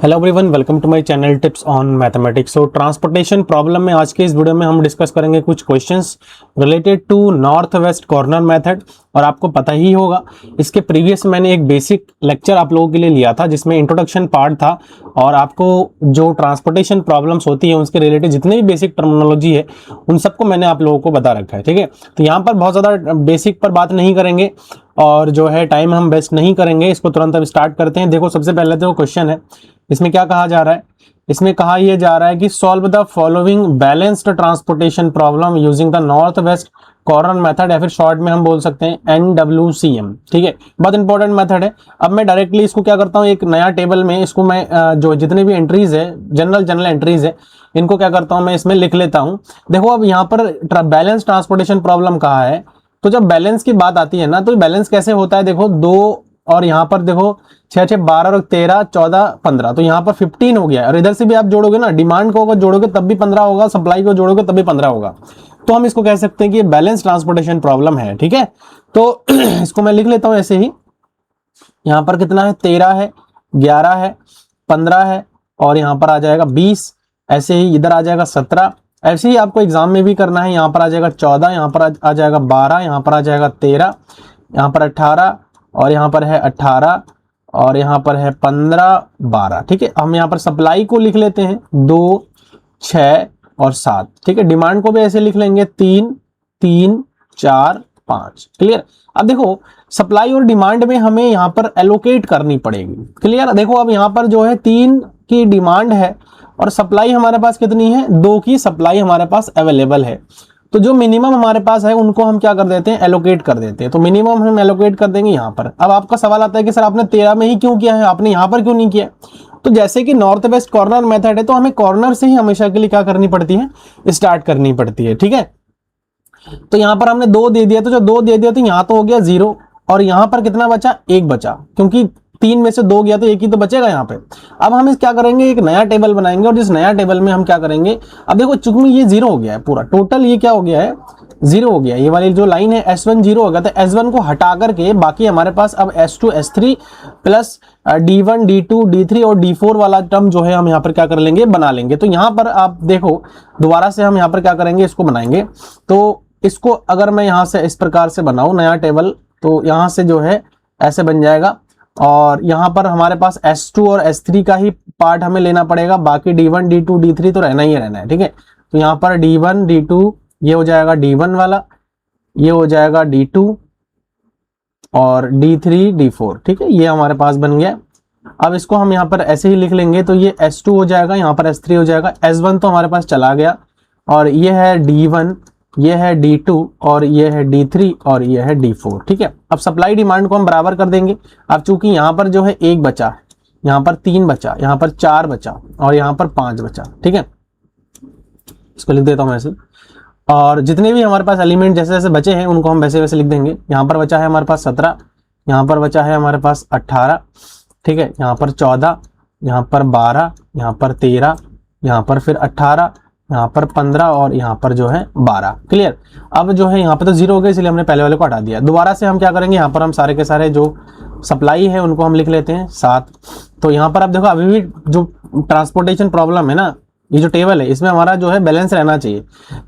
Hello everyone, welcome to my channel tips on mathematics. So transportation problem में आज के इस वीडियो में हम डिस्कस करेंगे कुछ questions related to north west corner method. और आपको पता ही होगा, इसके प्रीवियस मैंने एक बेसिक लेक्चर आप लोगों के लिए लिया था जिसमें इंट्रोडक्शन पार्ट था और आपको जो ट्रांसपोर्टेशन प्रॉब्लम्स होती है उसके रिलेटेड जितने भी बेसिक टर्मिनोलॉजी है उन सबको मैंने आप लोगों को बता रखा है। ठीक है, तो यहाँ पर बहुत ज़्यादा बेसिक पर बात नहीं करेंगे और जो है टाइम हम वेस्ट नहीं करेंगे, इसको तुरंत अब स्टार्ट करते हैं। देखो, सबसे पहले तो क्वेश्चन है, इसमें क्या कहा जा रहा है? इसमें कहा यह जा रहा है कि solve the following balanced transportation problem using the north west corner method, या फिर शॉर्ट में हम बोल सकते हैं NWCM। ठीक है, बहुत इंपॉर्टेंट मेथड है। अब मैं डायरेक्टली इसको क्या करता हूँ, एक नया टेबल में इसको मैं जो जितने भी एंट्रीज है, जनरल एंट्रीज है, इनको क्या करता हूँ मैं इसमें लिख लेता हूँ। देखो, अब यहाँ पर बैलेंस ट्रांसपोर्टेशन प्रॉब्लम कहा है, तो जब बैलेंस की बात आती है ना, तो बैलेंस कैसे होता है? देखो, 2 और यहाँ पर देखो 6 6 12 और 13 14 15, तो यहाँ पर 15 हो गया। और इधर से भी आप जोड़ोगे ना, डिमांड को अगर जोड़ोगे तब भी 15 होगा, सप्लाई को जोड़ोगे तब भी 15 होगा। तो हम इसको कह सकते हैं कि ये बैलेंस ट्रांसपोर्टेशन प्रॉब्लम है। ठीक है, तो इसको मैं लिख लेता हूं ऐसे ही। यहाँ पर कितना है? 13 है, 11 है, 15 है और यहाँ पर आ जाएगा 20। ऐसे ही इधर आ जाएगा 17। ऐसे ही आपको एग्जाम में भी करना है। यहाँ पर आ जाएगा 14, यहाँ पर आ जाएगा 12, यहाँ पर आ जाएगा 13, यहाँ पर 18 और यहाँ पर है 18 और यहाँ पर है 15 12। ठीक है, हम यहाँ पर सप्लाई को लिख लेते हैं 2 6 और 7। ठीक है, डिमांड को भी ऐसे लिख लेंगे 3 3 4 5। क्लियर? अब देखो, सप्लाई और डिमांड में हमें यहाँ पर एलोकेट करनी पड़ेगी। क्लियर? देखो, अब यहाँ पर जो है 3 की डिमांड है और सप्लाई हमारे पास कितनी है? 2 की सप्लाई हमारे पास अवेलेबल है। तो जो मिनिमम हमारे पास है उनको हम क्या कर देते हैं? एलोकेट कर देते हैं। तो मिनिमम हम एलोकेट कर देंगे यहाँ पर। अब आपका सवाल आता है कि सर आपने 13 में ही क्यों किया है, आपने यहाँ पर क्यों नहीं किया? तो जैसे कि नॉर्थ वेस्ट कॉर्नर मेथड है, तो हमें कॉर्नर से ही हमेशा के लिए क्या करनी पड़ती है? स्टार्ट करनी पड़ती है। ठीक है, तो यहां पर हमने 2 दे दिया, तो जो 2 दे दिया तो यहां तो हो गया 0 और यहां पर कितना बचा? 1 बचा, क्योंकि 3 में से 2 गया तो 1 ही तो बचेगा यहाँ पे। अब हम इस क्या करेंगे, एक नया टेबल बनाएंगे और जिस नया टेबल में हम क्या करेंगे, अब देखो चूंकि ये 0 हो गया है पूरा टोटल, ये क्या हो गया है? 0 हो गया। ये वाली जो लाइन है S1 0 हो गया, तो S1 को हटा करके बाकी हमारे पास अब S2 S3 plus D1 D2 D3 और D4 वाला टर्म जो है हम यहाँ पर क्या कर लेंगे? बना लेंगे। तो यहाँ पर आप देखो, दोबारा से हम यहाँ पर क्या करेंगे, इसको बनाएंगे। तो इसको अगर मैं यहाँ से इस प्रकार से बनाऊं नया टेबल, तो यहाँ से जो है ऐसे बन जाएगा और यहाँ पर हमारे पास S2 और S3 का ही पार्ट हमें लेना पड़ेगा, बाकी D1 D2 D3 तो रहना ही रहना है। ठीक है, तो यहाँ पर D1 D2 ये हो जाएगा D1 वाला, ये हो जाएगा D2 और D3 D4। ठीक है, ये हमारे पास बन गया। अब इसको हम यहाँ पर ऐसे ही लिख लेंगे, तो ये S2 हो जाएगा, यहाँ पर S3 हो जाएगा, S1 तो हमारे पास चला गया और ये है D1, ये है D2 और ये है D3 और ये है D4। ठीक है, अब सप्लाई डिमांड को हम बराबर कर देंगे। अब चूंकि यहाँ पर जो है 1 बचा, यहाँ पर 3 बचा, यहाँ पर 4 बचा और यहाँ पर 5 बचा। ठीक है, इसको लिख देता हूँ ऐसे। और जितने भी हमारे पास एलिमेंट जैसे जैसे बचे हैं उनको हम वैसे वैसे लिख देंगे। यहाँ पर बचा है हमारे पास 17, यहाँ पर बचा है हमारे पास 18, ठीक है, यहाँ पर 14, यहाँ पर 12, यहाँ पर 13, यहाँ पर फिर 18, यहाँ पर 15 और यहाँ पर जो है 12। क्लियर? अब जो है यहाँ पर तो 0 हो गया, इसलिए हमने पहले वाले को हटा दिया। दोबारा से हम क्या करेंगे, यहाँ पर हम सारे के सारे जो सप्लाई है उनको हम लिख लेते हैं 7। तो यहाँ पर आप देखो, अभी भी जो ट्रांसपोर्टेशन प्रॉब्लम है ना, ये जो टेबल है इसमें हमारा जो है बैलेंस रहना चाहिए।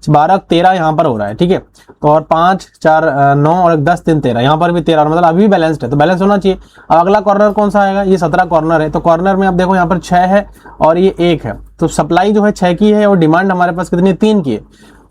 12 13 यहाँ पर हो रहा है। ठीक है, तो और 5 4 9 और 10 3 13, यहाँ पर भी 13, मतलब अभी भी बैलेंस्ड है, तो बैलेंस होना चाहिए। अब अगला कॉर्नर कौन सा आएगा? ये 17 कॉर्नर है। तो कॉर्नर में आप देखो यहाँ पर 6 है और ये 1 है, तो सप्लाई जो है 6 की है और डिमांड हमारे पास कितनी? 3 की है।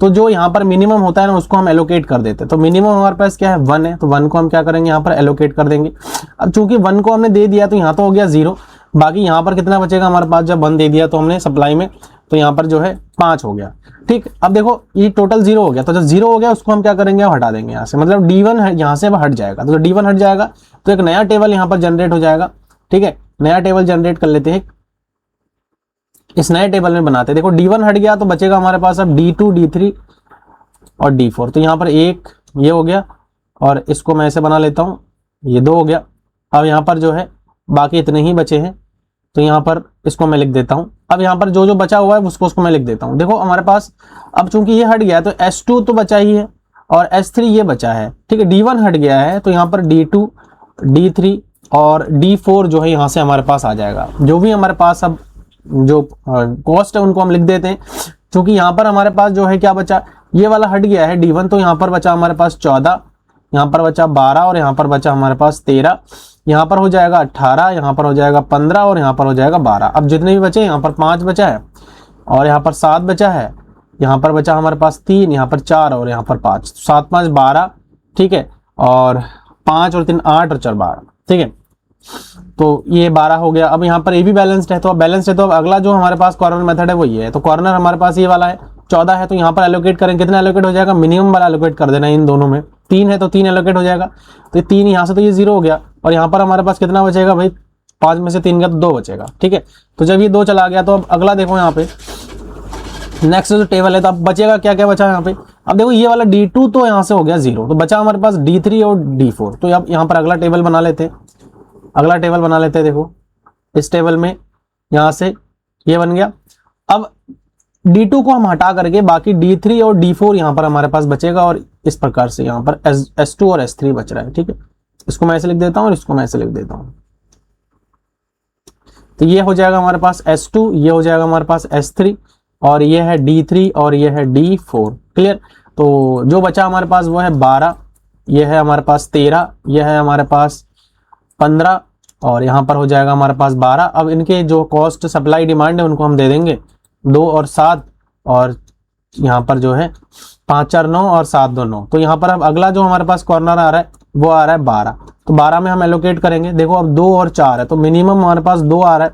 तो जो यहाँ पर मिनिमम होता है ना, उसको हम एलोकेट कर देते हैं। तो मिनिमम हमारे पास क्या है? 1 है, तो 1 को हम क्या करेंगे? यहाँ पर एलोकेट कर देंगे। अब चूंकि 1 को हमने दे दिया तो यहाँ तो हो गया 0, बाकी यहाँ पर कितना बचेगा हमारे पास? जब 1 दे दिया तो हमने सप्लाई में, तो यहाँ पर जो है 5 हो गया। ठीक, अब देखो ये टोटल 0 हो गया, तो जब 0 हो गया उसको हम क्या करेंगे? हटा देंगे यहाँ से, मतलब D1 है यहाँ से अब हट जाएगा। तो जब D1 हट जाएगा तो एक नया टेबल यहाँ पर जनरेट हो जाएगा। ठीक है, नया टेबल जनरेट कर लेते हैं, इस नए टेबल में बनाते हैं। देखो D1 हट गया तो बचेगा हमारे पास अब D2 D3 और D4। तो यहाँ पर 1 ये हो गया और इसको मैं ऐसे बना लेता हूँ, ये 2 हो गया। अब यहाँ पर जो है बाकी इतने ही बचे हैं, तो यहाँ पर इसको मैं लिख देता हूँ। अब यहाँ पर जो जो बचा हुआ है उसको मैं लिख देता हूँ। देखो हमारे पास अब चूंकि ये हट गया है तो S2 तो बचा ही है और S3 ये बचा है। ठीक है, D1 हट गया है तो यहाँ पर D2 D3 और D4 जो है यहाँ से हमारे पास आ जाएगा। जो भी हमारे पास अब जो कॉस्ट है उनको हम लिख देते हैं, क्योंकि यहाँ पर हमारे पास जो है क्या बचा, ये वाला हट गया है D1, तो यहाँ पर बचा हमारे पास 14, यहाँ पर बचा 12 और यहाँ पर बचा हमारे पास 13, यहाँ पर हो जाएगा 18, यहाँ पर हो जाएगा 15 और यहाँ पर हो जाएगा 12। अब जितने भी बचे, यहाँ पर 5 बचा है और यहाँ पर 7 बचा है, यहाँ पर बचा हमारे पास 3, यहाँ पर 4 और यहाँ पर 5, 7 5 12, ठीक है, और 5 और 3 8 और 4 12, ठीक है, तो ये 12 हो गया। अब यहाँ पर ये भी बैलेंस्ड है, तो अब बैलेंस्ड है तो अब अगला जो हमारे पास कॉर्नर मेथड है वो ये है। तो कॉर्नर हमारे पास ये वाला है 14 है, तो यहाँ पर एलोकेट करें, कितना एलोकेट हो जाएगा, मिनिमम वाला एलोकेट कर देना इन दोनों में। 3 है तो 3 एलोकेट हो जाएगा, तो ये 3 यहाँ से तो ये 0 हो गया, और यहाँ पर हमारे पास कितना बचेगा भाई, 5 में से 3 गया तो 2 बचेगा, ठीक है। तो जब ये 2 चला गया तो अब अगला देखो यहाँ पे नेक्स्ट जो टेबल है, तो अब बचेगा क्या क्या बचा यहाँ पे। अब देखो ये वाला D2 तो यहाँ से हो गया 0, तो बचा हमारे पास D3 और D4। तो अब यहाँ पर अगला टेबल बना लेते हैं, अगला टेबल बना लेते हैं। देखो इस टेबल में यहाँ से ये बन गया। अब D2 को हम हटा करके बाकी D3 और D4 यहाँ पर हमारे पास बचेगा, और इस प्रकार से यहाँ पर S2 और S3 बच रहा है, ठीक है। इसको मैं ऐसे लिख देता हूँ और इसको मैं ऐसे लिख देता हूँ। तो ये हो जाएगा हमारे पास S2, ये हो जाएगा हमारे पास S3, और ये है D3 और ये है D4, क्लियर। तो जो बचा हमारे पास वो है 12, ये है हमारे पास 13, ये है हमारे पास 15, और यहाँ पर हो जाएगा हमारे पास 12। अब इनके जो कॉस्ट सप्लाई डिमांड है उनको हम दे देंगे 2 और 7, और यहाँ पर जो है 5 4 9 और 7 2 9। तो यहाँ पर अब अगला जो हमारे पास कॉर्नर आ रहा है वो आ रहा है 12, तो 12 में हम एलोकेट करेंगे। देखो अब 2 और 4 है, तो मिनिमम हमारे पास 2 आ रहा है,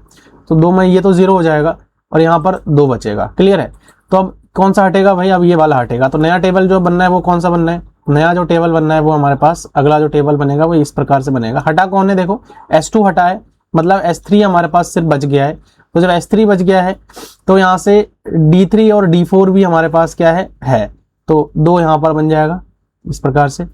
तो 2 में ये तो 0 हो जाएगा और यहाँ पर 2 बचेगा, क्लियर है। तो अब कौन सा हटेगा भाई, अब ये वाला हटेगा। तो नया टेबल जो बनना है वो कौन सा बनना है, नया जो टेबल बनना है वो हमारे पास अगला जो टेबल बनेगा वो इस प्रकार से बनेगा। हटा कौन है, देखो S2 हटा है, मतलब S3 हमारे पास सिर्फ बच गया है। तो जब S3 बच गया है तो यहाँ से D3 और D4 भी हमारे पास क्या है, तो 2 यहाँ पर बन जाएगा इस प्रकार से।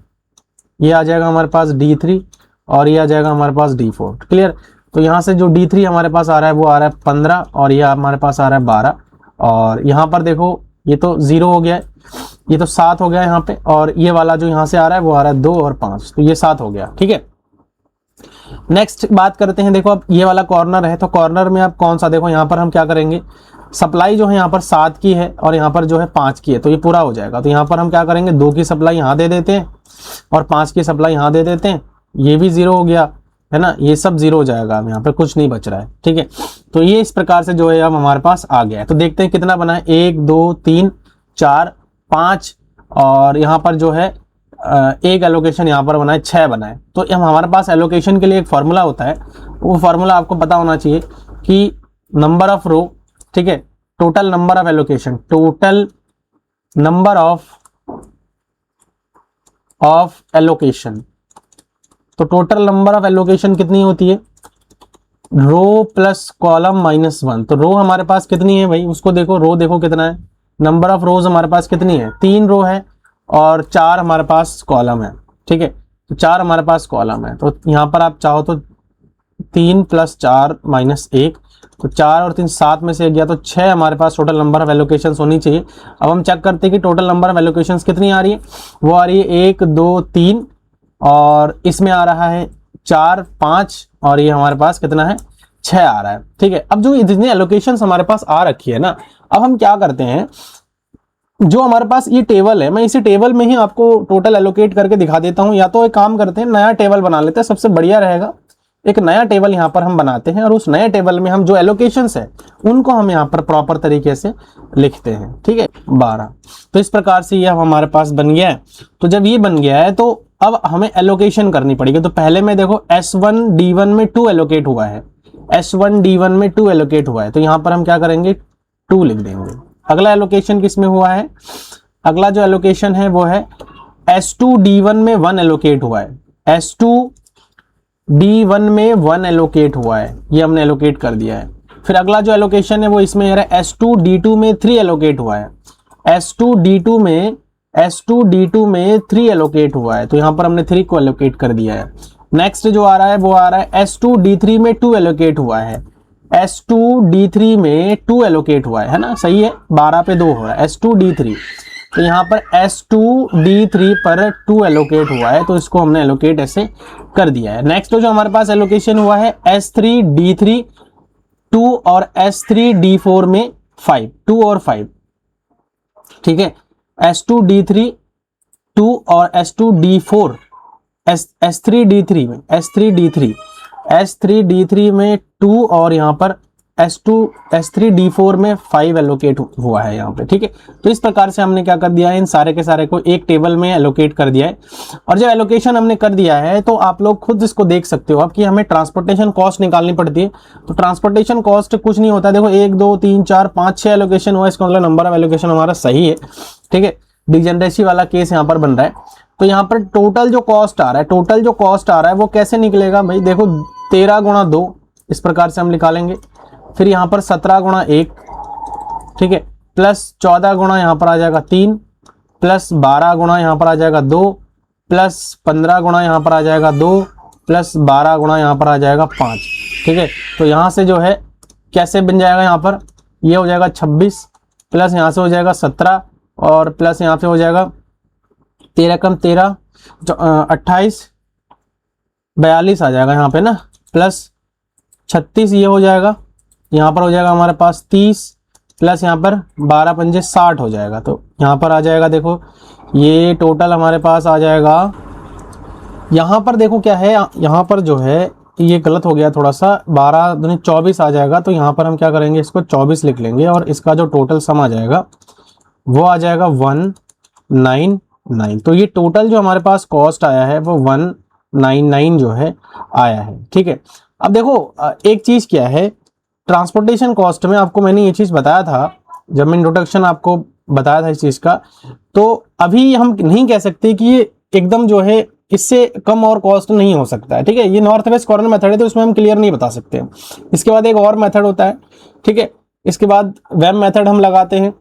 ये आ जाएगा हमारे पास D3 और ये आ जाएगा हमारे पास D4, क्लियर। तो यहाँ से जो D3 हमारे पास आ रहा है वो आ रहा है 15, और ये हमारे पास आ रहा है 12, और यहाँ पर देखो ये तो 0 हो गया है, ये तो 7 हो गया यहाँ पे, और ये वाला जो यहाँ से आ रहा है वो आ रहा है 2 और 5, तो ये 7 हो गया, ठीक है। नेक्स्ट बात करते हैं। देखो अब ये वाला कॉर्नर है, तो कॉर्नर में अब कौन सा, देखो यहाँ पर हम क्या करेंगे, सप्लाई जो है यहाँ पर 7 की है और यहाँ पर जो है 5 की है, तो ये पूरा हो जाएगा। तो यहाँ पर हम क्या करेंगे, 2 की सप्लाई यहाँ दे देते हैं और 5 की सप्लाई यहाँ दे देते हैं, ये भी 0 हो गया है ना, ये सब 0 हो जाएगा, अब यहाँ पर कुछ नहीं बच रहा है, ठीक है। तो ये इस प्रकार से जो है अब हमारे पास आ गया है। तो देखते हैं कितना बना है, 1 2 3 4 5, और यहाँ पर जो है एक एलोकेशन यहाँ पर बना है, 6 बना है। तो हमारे पास एलोकेशन के लिए एक फार्मूला होता है, वो फार्मूला आपको पता होना चाहिए कि नंबर ऑफ रो, ठीक है, total number of allocation, total number of allocation. तो टोटल नंबर ऑफ एलोकेशन कितनी होती है, रो प्लस कॉलम माइनस 1। तो रो हमारे पास कितनी है भाई, उसको देखो, रो देखो कितना है, नंबर ऑफ रोज हमारे पास कितनी है, 3 रो है और 4 हमारे पास कॉलम है, ठीक है। तो 4 हमारे पास कॉलम है, तो यहाँ पर आप चाहो तो 3 + 4 - 1, तो 4 और 3 7 में से गया, तो 6 हमारे पास टोटल नंबर ऑफ एलोकेशंस होनी चाहिए। अब हम चेक करते हैं कि टोटल नंबर ऑफ एलोकेशंस कितनी आ रही है, वो आ रही है 1 2 3, और इसमें आ रहा है 4 5, और ये हमारे पास कितना है, 6 आ रहा है, ठीक है। अब जो जितनी एलोकेशंस हमारे पास आ रखी है ना, अब हम क्या करते हैं, जो हमारे पास ये टेबल है, मैं इसी टेबल में ही आपको टोटल एलोकेट करके दिखा देता हूं, या तो एक काम करते हैं नया टेबल बना लेते हैं, सबसे बढ़िया रहेगा। एक नया टेबल यहाँ पर हम बनाते हैं और उस नए टेबल में हम जो एलोकेशंस है उनको हम यहाँ पर प्रॉपर तरीके से लिखते हैं, ठीक है। 12, तो इस प्रकार से ये हमारे पास बन गया है। तो जब ये बन गया है तो अब हमें एलोकेशन करनी पड़ेगी। तो पहले में देखो S1 D1 में 2 एलोकेट हुआ है, S1 D1 में 2 एलोकेट हुआ है, तो यहाँ पर हम क्या करेंगे, 2 लिख देंगे। अगला एलोकेशन किस में हुआ है, अगला जो एलोकेशन है वो है S2 D1 में 1 एलोकेट हुआ है, S2 D1 में 1 एलोकेट हुआ है, ये हमने एलोकेट कर दिया है। फिर अगला जो एलोकेशन है वो इसमें है S2 D2 में 3 एलोकेट हुआ है, S2 D2 में 3 एलोकेट हुआ है, तो यहाँ पर हमने 3 को एलोकेट कर दिया है। नेक्स्ट जो आ रहा है वो आ रहा है S2 D3 में 2 एलोकेट हुआ है, S2 D3 में 2 एलोकेट हुआ है ना, सही है, 12 पे 2 हो रहा है, S2 D3। तो यहाँ पर S2D3 पर 2 एलोकेट हुआ है, तो इसको हमने एलोकेट ऐसे कर दिया है। नेक्स्ट जो हमारे पास एलोकेशन हुआ है S3D3 2 और S3D4 में 5, 2 और 5, ठीक है। S2D3 2 और S2D4 S3D3 में 2 और यहाँ पर S3D4 में 5 एलोकेट हुआ है यहाँ पे, ठीक है। तो इस प्रकार से हमने क्या कर दिया है, इन सारे के सारे को एक टेबल में एलोकेट कर दिया है। और जब एलोकेशन हमने कर दिया है तो आप लोग खुद इसको देख सकते हो अब कि हमें ट्रांसपोर्टेशन कॉस्ट निकालनी पड़ती है। तो ट्रांसपोर्टेशन कॉस्ट कुछ नहीं होता, देखो 1 2 3 4 5 6 एलोकेशन हुआ, इसका मतलब नंबर ऑफ एलोकेशन हमारा सही है, ठीक है। डिजेनरेसी वाला केस यहाँ पर बन रहा है। तो यहाँ पर टोटल जो कॉस्ट आ रहा है वो कैसे निकलेगा भाई, देखो 13 गुणा 2 इस प्रकार से हम निकालेंगे, फिर यहाँ पर 17 गुणा 1, ठीक है, प्लस 14 गुणा यहाँ पर आ जाएगा 3, प्लस 12 गुणा यहाँ पर आ जाएगा 2, प्लस 15 गुणा यहाँ पर आ जाएगा 2, प्लस 12 गुणा यहाँ पर आ जाएगा 5, ठीक है। तो यहाँ से जो है कैसे बन जाएगा, यहाँ पर ये हो जाएगा 26, प्लस यहाँ से हो जाएगा 17 और प्लस यहाँ से हो जाएगा 13 कम 13 28 42 आ जाएगा यहाँ पे ना, प्लस 36 ये हो जाएगा, यहाँ पर हो जाएगा हमारे पास 30, प्लस यहाँ पर 12 पंजे 60 हो जाएगा। तो यहाँ पर आ जाएगा, देखो ये टोटल हमारे पास आ जाएगा। यहाँ पर देखो क्या है, यहाँ पर जो है ये गलत हो गया थोड़ा सा, 12 दूनी 24 आ जाएगा। तो यहाँ पर हम क्या करेंगे, इसको 24 लिख लेंगे और इसका जो टोटल सम आ जाएगा वो आ जाएगा 199। तो ये टोटल जो हमारे पास कॉस्ट आया है वो 199 जो है आया है, ठीक है। अब देखो एक चीज़ क्या है, ट्रांसपोर्टेशन कॉस्ट में आपको मैंने ये चीज़ बताया था, जब मैं इंट्रोडक्शन आपको बताया था इस चीज़ का, तो अभी हम नहीं कह सकते कि ये एकदम जो है इससे कम और कॉस्ट नहीं हो सकता है, ठीक है। ये नॉर्थ वेस्ट कॉर्नर मेथड है तो इसमें हम क्लियर नहीं बता सकते। इसके बाद एक और मेथड होता है, ठीक है। इसके बाद वेब मेथड हम लगाते हैं,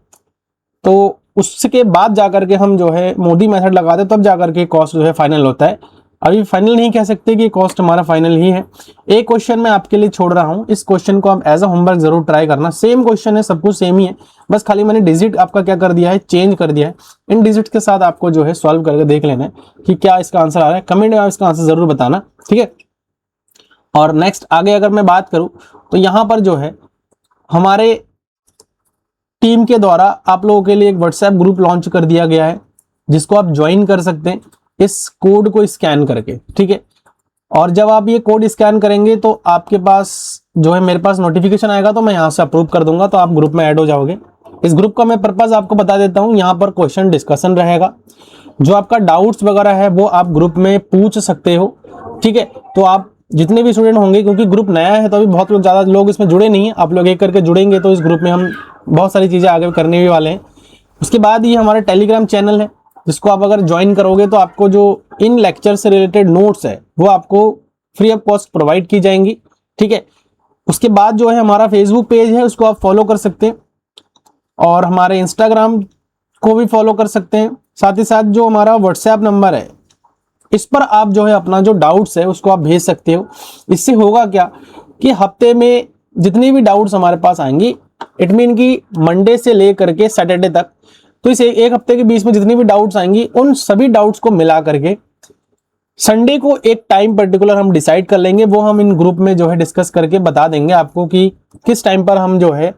तो उसके बाद जाकर के हम जो है मोदी मेथड लगाते हैं, तब जाकर के कॉस्ट जो है फाइनल होता है। अभी फाइनल नहीं कह सकते कि कॉस्ट हमारा फाइनल ही है। एक क्वेश्चन मैं आपके लिए छोड़ रहा हूं, इस क्वेश्चन को आप एज अ होमवर्क जरूर ट्राई करना। सेम क्वेश्चन है, सब कुछ सेम ही है, बस खाली मैंने डिजिट आपका क्या कर दिया है, चेंज कर दिया है। इन डिजिट के साथ आपको जो है सॉल्व करके देख लेना है कि क्या इसका आंसर आ रहा है। कमेंट में आप इसका आंसर जरूर बताना, ठीक है। और नेक्स्ट आगे अगर मैं बात करूं तो यहाँ पर जो है हमारे टीम के द्वारा आप लोगों के लिए एक व्हाट्सएप ग्रुप लॉन्च कर दिया गया है, जिसको आप ज्वाइन कर सकते हैं इस कोड को स्कैन करके, ठीक है। और जब आप ये कोड स्कैन करेंगे तो आपके पास जो है मेरे पास नोटिफिकेशन आएगा, तो मैं यहाँ से अप्रूव कर दूंगा, तो आप ग्रुप में ऐड हो जाओगे। इस ग्रुप का मैं पर्पज आपको बता देता हूँ। यहाँ पर क्वेश्चन डिस्कशन रहेगा, जो आपका डाउट्स वगैरह है वो आप ग्रुप में पूछ सकते हो, ठीक है। तो आप जितने भी स्टूडेंट होंगे, क्योंकि ग्रुप नया है तो अभी बहुत ज़्यादा लोग इसमें जुड़े नहीं है, आप लोग एक करके जुड़ेंगे तो इस ग्रुप में हम बहुत सारी चीज़ें आगे करने भी वाले हैं। उसके बाद ये हमारा टेलीग्राम चैनल है, जिसको आप अगर ज्वाइन करोगे तो आपको जो इन लेक्चर से रिलेटेड नोट्स है वो आपको फ्री ऑफ कॉस्ट प्रोवाइड की जाएंगी, ठीक है। उसके बाद जो है हमारा फेसबुक पेज है, उसको आप फॉलो कर सकते हैं, और हमारे इंस्टाग्राम को भी फॉलो कर सकते हैं। साथ ही साथ जो हमारा व्हाट्सएप नंबर है, इस पर आप जो है अपना जो डाउट्स है उसको आप भेज सकते हो। इससे होगा क्या कि हफ्ते में जितनी भी डाउट्स हमारे पास आएंगी, इट मीन कि मंडे से लेकर के सैटरडे तक, तो इस एक हफ्ते के बीच में जितनी भी डाउट्स आएंगी, उन सभी डाउट्स को मिला करके संडे को एक टाइम पर्टिकुलर हम डिसाइड कर लेंगे। वो हम इन ग्रुप में जो है डिस्कस करके बता देंगे आपको कि किस टाइम पर हम जो है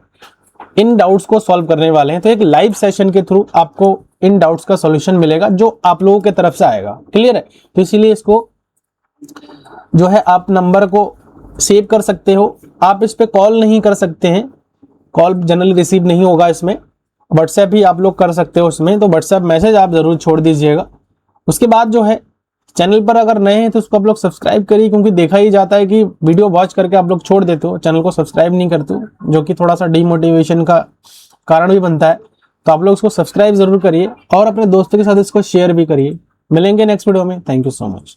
इन डाउट्स को सॉल्व करने वाले हैं। तो एक लाइव सेशन के थ्रू आपको इन डाउट्स का सॉल्यूशन मिलेगा, जो आप लोगों के तरफ से आएगा। क्लियर है? तो इसीलिए इसको जो है आप नंबर को सेव कर सकते हो। आप इस पे कॉल नहीं कर सकते हैं, कॉल जनरली रिसीव नहीं होगा इसमें। व्हाट्सएप ही आप लोग कर सकते हो उसमें, तो व्हाट्सएप मैसेज आप जरूर छोड़ दीजिएगा। उसके बाद जो है चैनल पर अगर नए हैं तो उसको आप लोग सब्सक्राइब करिए, क्योंकि देखा ही जाता है कि वीडियो वॉच करके आप लोग छोड़ देते हो, चैनल को सब्सक्राइब नहीं करते हो, जो कि थोड़ा सा डीमोटिवेशन का कारण भी बनता है। तो आप लोग उसको सब्सक्राइब जरूर करिए और अपने दोस्तों के साथ इसको शेयर भी करिए। मिलेंगे नेक्स्ट वीडियो में। Thank you so much.